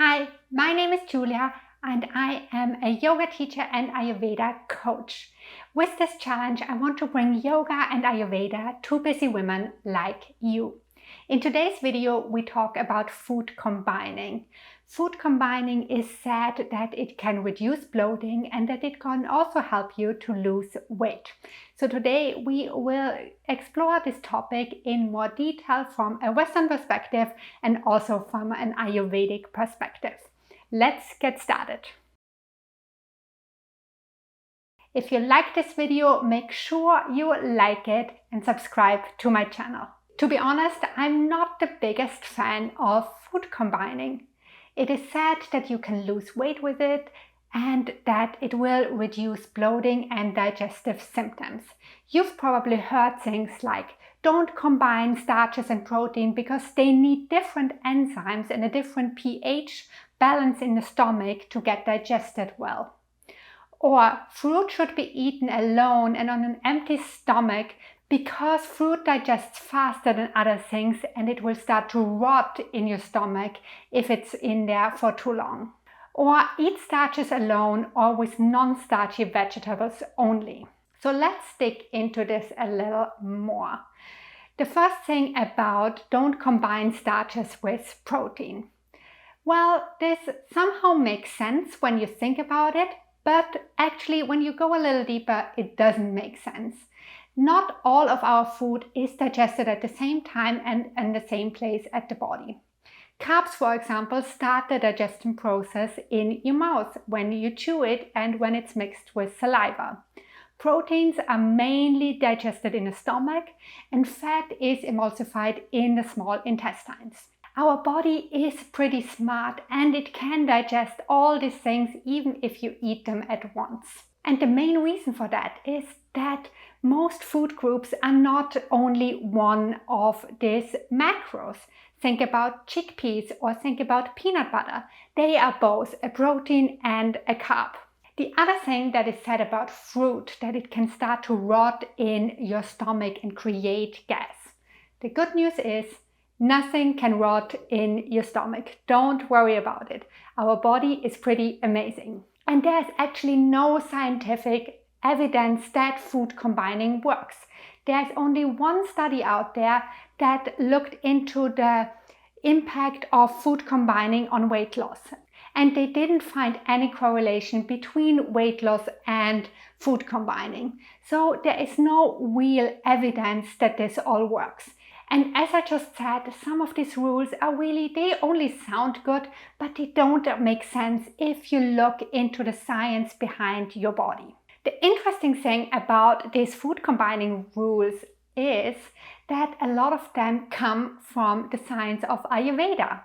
Hi, my name is Julia and I am a yoga teacher and Ayurveda coach. With this challenge, I want to bring yoga and Ayurveda to busy women like you. In today's video, we talk about food combining. Food combining is said that it can reduce bloating and that it can also help you to lose weight. So today we will explore this topic in more detail from a Western perspective and also from an Ayurvedic perspective. Let's get started. If you like this video, make sure you like it and subscribe to my channel. To be honest, I'm not the biggest fan of food combining. It is said that you can lose weight with it and that it will reduce bloating and digestive symptoms. You've probably heard things like, don't combine starches and protein because they need different enzymes and a different pH balance in the stomach to get digested well. Or fruit should be eaten alone and on an empty stomach because fruit digests faster than other things and it will start to rot in your stomach if it's in there for too long. Or eat starches alone or with non-starchy vegetables only. So let's dig into this a little more. The first thing about don't combine starches with protein. Well, this somehow makes sense when you think about it, but actually when you go a little deeper, it doesn't make sense. Not all of our food is digested at the same time and in the same place at the body. Carbs, for example, start the digestion process in your mouth when you chew it and when it's mixed with saliva. Proteins are mainly digested in the stomach and fat is emulsified in the small intestines. Our body is pretty smart and it can digest all these things even if you eat them at once. And the main reason for that is that most food groups are not only one of these macros. Think about chickpeas or think about peanut butter. They are both a protein and a carb. The other thing that is said about fruit, that it can start to rot in your stomach and create gas. The good news is nothing can rot in your stomach. Don't worry about it. Our body is pretty amazing. And there's actually no scientific evidence that food combining works. There's only one study out there that looked into the impact of food combining on weight loss. And they didn't find any correlation between weight loss and food combining. So there is no real evidence that this all works. And as I just said, some of these rules are they only sound good, but they don't make sense if you look into the science behind your body. The interesting thing about these food combining rules is that a lot of them come from the science of Ayurveda.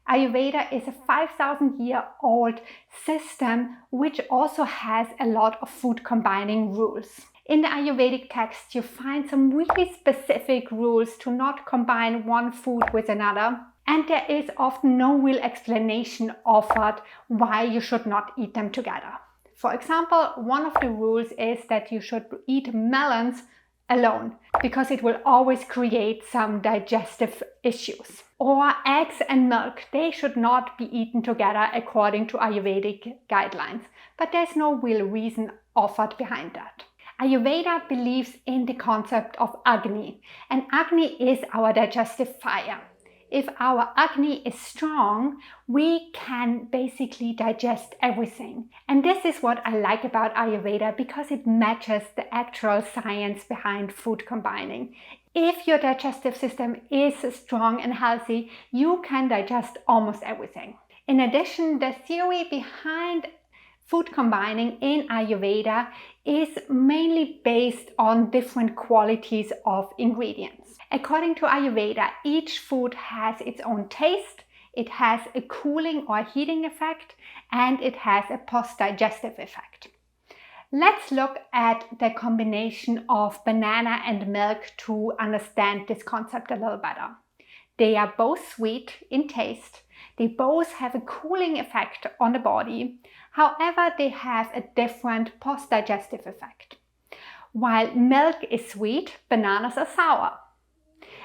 Ayurveda is a 5,000-year-old system which also has a lot of food combining rules. In the Ayurvedic text, you find some really specific rules to not combine one food with another. And there is often no real explanation offered why you should not eat them together. For example, one of the rules is that you should eat melons alone because it will always create some digestive issues. Or eggs and milk, they should not be eaten together according to Ayurvedic guidelines. But there's no real reason offered behind that. Ayurveda believes in the concept of Agni, and Agni is our digestive fire. If our Agni is strong, we can basically digest everything. And this is what I like about Ayurveda because it matches the actual science behind food combining. If your digestive system is strong and healthy, you can digest almost everything. In addition, the theory behind food combining in Ayurveda is mainly based on different qualities of ingredients. According to Ayurveda, each food has its own taste, it has a cooling or heating effect, and it has a post-digestive effect. Let's look at the combination of banana and milk to understand this concept a little better. They are both sweet in taste. They both have a cooling effect on the body. However, they have a different post-digestive effect. While milk is sweet, bananas are sour.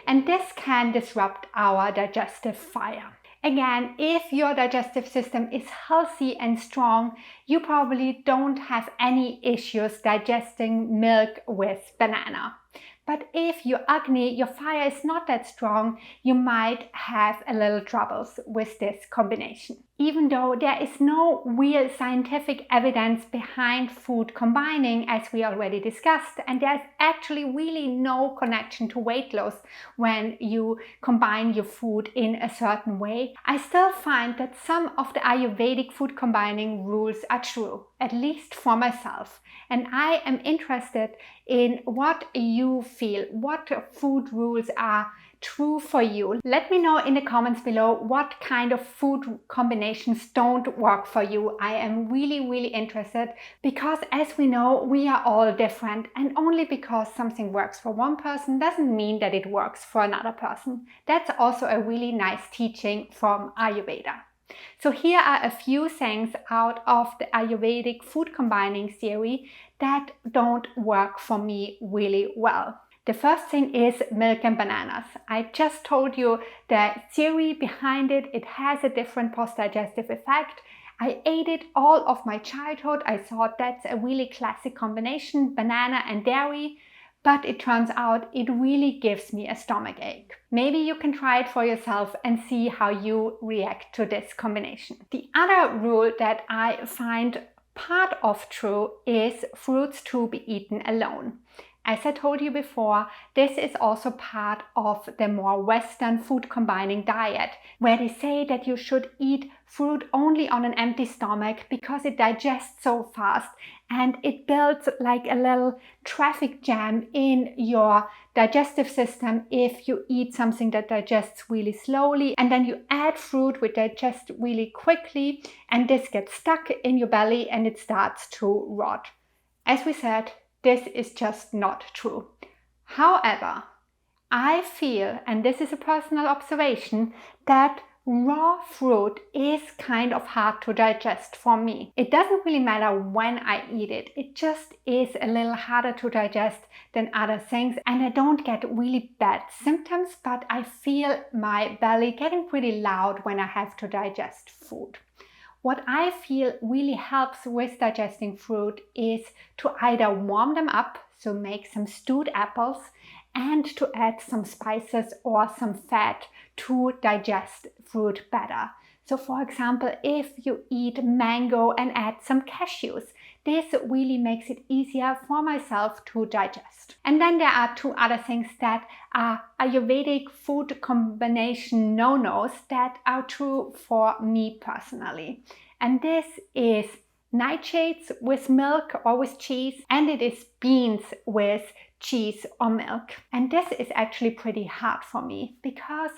And this can disrupt our digestive fire. Again, if your digestive system is healthy and strong, you probably don't have any issues digesting milk with banana. But if your Agni, your fire is not that strong, you might have a little troubles with this combination. Even though there is no real scientific evidence behind food combining, as we already discussed, and there's actually really no connection to weight loss when you combine your food in a certain way, I still find that some of the Ayurvedic food combining rules are true, at least for myself. And I am interested in what you feel, what food rules are true for you. Let me know in the comments below what kind of food combinations don't work for you. I am really interested, because as we know, we are all different, and only because something works for one person doesn't mean that it works for another person. That's also a really nice teaching from Ayurveda. So here are a few things out of the Ayurvedic food combining theory that don't work for me really well. The first thing is milk and bananas. I just told you the theory behind it. It has a different post-digestive effect. I ate it all of my childhood. I thought that's a really classic combination, banana and dairy. But it turns out it really gives me a stomach ache. Maybe you can try it for yourself and see how you react to this combination. The other rule that I find part of true is fruits to be eaten alone. As I told you before, this is also part of the more Western food combining diet, where they say that you should eat fruit only on an empty stomach because it digests so fast and it builds like a little traffic jam in your digestive system if you eat something that digests really slowly, and then you add fruit which digests really quickly, and this gets stuck in your belly and it starts to rot. As we said, this is just not true. However, I feel, and this is a personal observation, that raw fruit is kind of hard to digest for me. It doesn't really matter when I eat it. It just is a little harder to digest than other things, and I don't get really bad symptoms, but I feel my belly getting pretty loud when I have to digest food. What I feel really helps with digesting fruit is to either warm them up, so make some stewed apples, and to add some spices or some fat to digest fruit better. So for example, if you eat mango and add some cashews, this really makes it easier for myself to digest. And then there are two other things that are Ayurvedic food combination no-nos that are true for me personally. And this is nightshades with milk or with cheese, and it is beans with cheese or milk. And this is actually pretty hard for me, because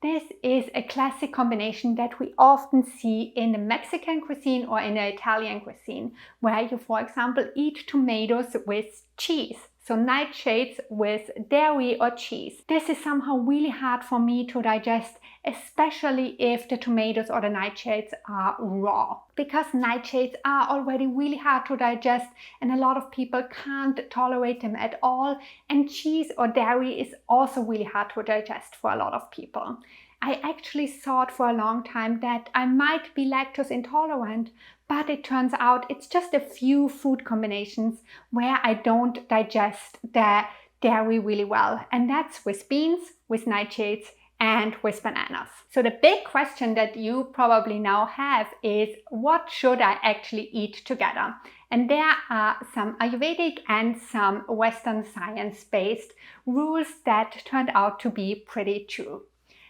this is a classic combination that we often see in the Mexican cuisine or in the Italian cuisine, where you, for example, eat tomatoes with cheese. So nightshades with dairy or cheese. This is somehow really hard for me to digest, especially if the tomatoes or the nightshades are raw, because nightshades are already really hard to digest and a lot of people can't tolerate them at all, and cheese or dairy is also really hard to digest for a lot of people. I actually thought for a long time that I might be lactose intolerant, but it turns out it's just a few food combinations where I don't digest the dairy really well, and that's with beans, with nightshades, and with bananas. So the big question that you probably now have is, what should I actually eat together? And there are some Ayurvedic and some Western science-based rules that turned out to be pretty true.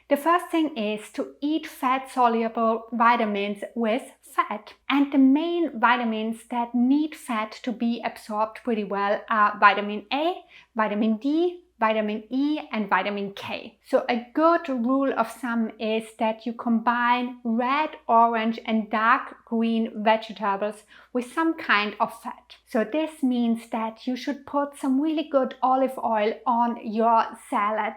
The first thing is to eat fat-soluble vitamins with fat. And the main vitamins that need fat to be absorbed pretty well are vitamin A, vitamin D, vitamin E, and vitamin K. So a good rule of thumb is that you combine red, orange, and dark green vegetables with some kind of fat. So this means that you should put some really good olive oil on your salad.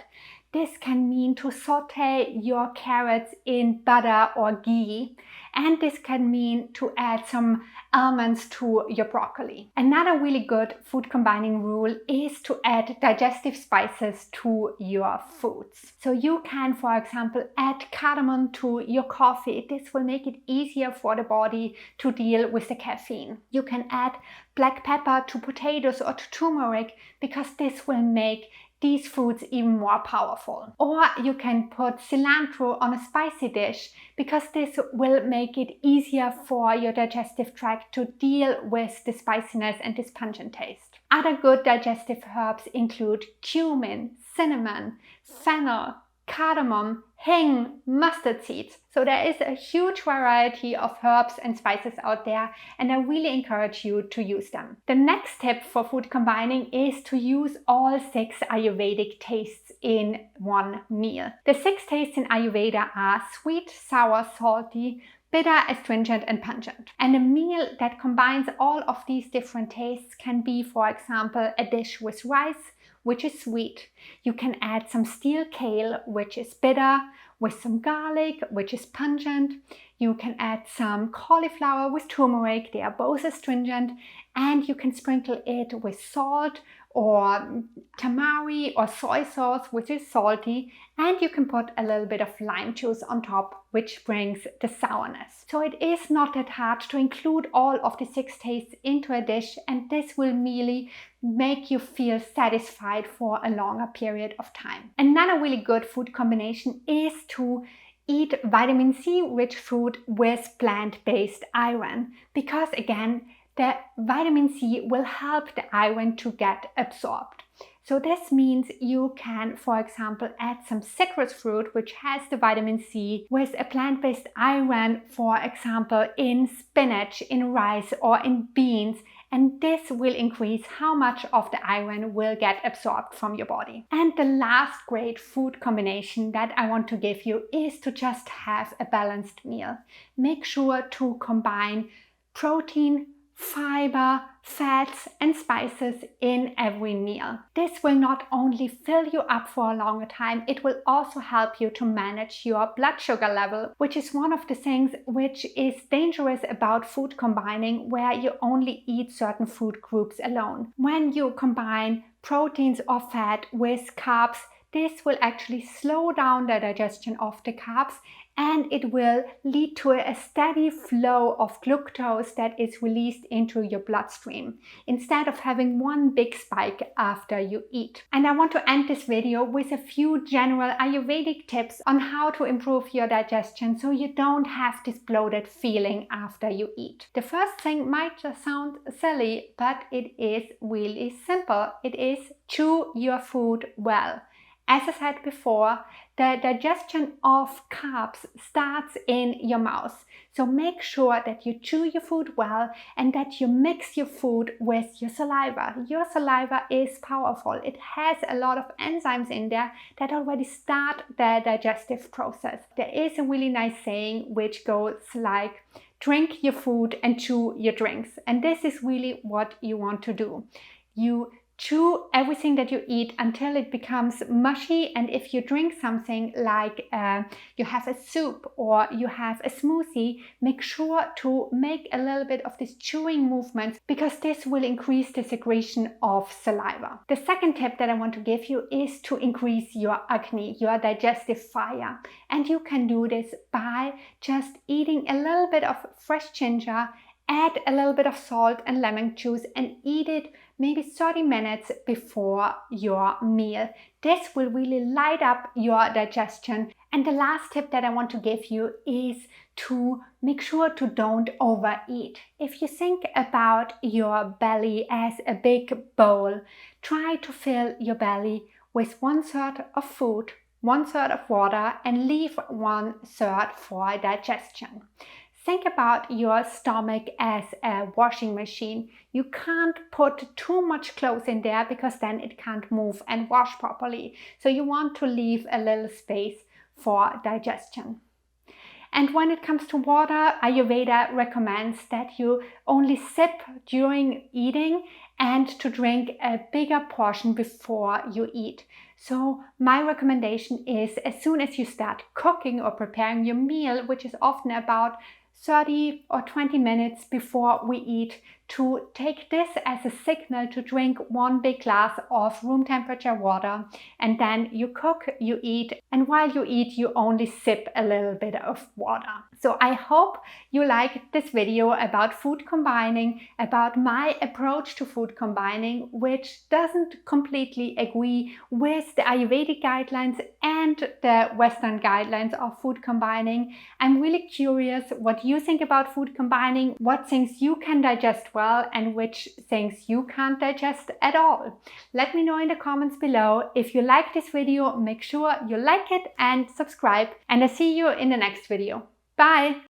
This can mean to saute your carrots in butter or ghee, and this can mean to add some almonds to your broccoli. Another really good food combining rule is to add digestive spices to your foods. So you can, for example, add cardamom to your coffee. This will make it easier for the body to deal with the caffeine. You can add black pepper to potatoes or to turmeric because this will make these foods even more powerful. Or you can put cilantro on a spicy dish because this will make it easier for your digestive tract to deal with the spiciness and this pungent taste. Other good digestive herbs include cumin, cinnamon, fennel, cardamom, hing, mustard seeds. So there is a huge variety of herbs and spices out there, and I really encourage you to use them. The next tip for food combining is to use all 6 Ayurvedic tastes in one meal. The 6 tastes in Ayurveda are sweet, sour, salty, bitter, astringent, and pungent. And a meal that combines all of these different tastes can be, for example, a dish with rice, which is sweet. You can add some steel kale, which is bitter, with some garlic, which is pungent. You can add some cauliflower with turmeric, they are both astringent, and you can sprinkle it with salt or tamari or soy sauce, which is salty, and you can put a little bit of lime juice on top, which brings the sourness. So it is not that hard to include all of the 6 tastes into a dish, and this will really make you feel satisfied for a longer period of time. Another really good food combination is to eat vitamin C rich food with plant-based iron, because again, the vitamin C will help the iron to get absorbed. So this means you can, for example, add some citrus fruit, which has the vitamin C, with a plant-based iron, for example, in spinach, in rice, or in beans, and this will increase how much of the iron will get absorbed from your body. And the last great food combination that I want to give you is to just have a balanced meal. Make sure to combine protein, fiber, fats, and spices in every meal. This will not only fill you up for a longer time, it will also help you to manage your blood sugar level, which is one of the things which is dangerous about food combining, where you only eat certain food groups alone. When you combine proteins or fat with carbs, this will actually slow down the digestion of the carbs, and it will lead to a steady flow of glucose that is released into your bloodstream, instead of having one big spike after you eat. And I want to end this video with a few general Ayurvedic tips on how to improve your digestion so you don't have this bloated feeling after you eat. The first thing might just sound silly, but it is really simple. It is chew your food well. As I said before, the digestion of carbs starts in your mouth. So make sure that you chew your food well and that you mix your food with your saliva. Your saliva is powerful. It has a lot of enzymes in there that already start the digestive process. There is a really nice saying which goes like, drink your food and chew your drinks. And this is really what you want to do. You chew everything that you eat until it becomes mushy, and if you drink something like you have a soup or you have a smoothie, make sure to make a little bit of this chewing movement, because this will increase the secretion of saliva. The second tip that I want to give you is to increase your agni, your digestive fire, and you can do this by just eating a little bit of fresh ginger, add a little bit of salt and lemon juice, and eat it maybe 30 minutes before your meal. This will really light up your digestion. And the last tip that I want to give you is to make sure to don't overeat. If you think about your belly as a big bowl, try to fill your belly with 1/3 of food, 1/3 of water, and leave 1/3 for digestion. Think about your stomach as a washing machine. You can't put too much clothes in there because then it can't move and wash properly. So you want to leave a little space for digestion. And when it comes to water, Ayurveda recommends that you only sip during eating and to drink a bigger portion before you eat. So my recommendation is, as soon as you start cooking or preparing your meal, which is often about 30 or 20 minutes before we eat, to take this as a signal to drink one big glass of room temperature water, and then you cook, you eat, and while you eat you only sip a little bit of water. So I hope you liked this video about food combining, about my approach to food combining, which doesn't completely agree with the Ayurvedic guidelines and the Western guidelines of food combining. I'm really curious what you think about food combining, what things you can digest well and which things you can't digest at all. Let me know in the comments below. If you like this video, make sure you like it and subscribe, and I see you in the next video. Bye!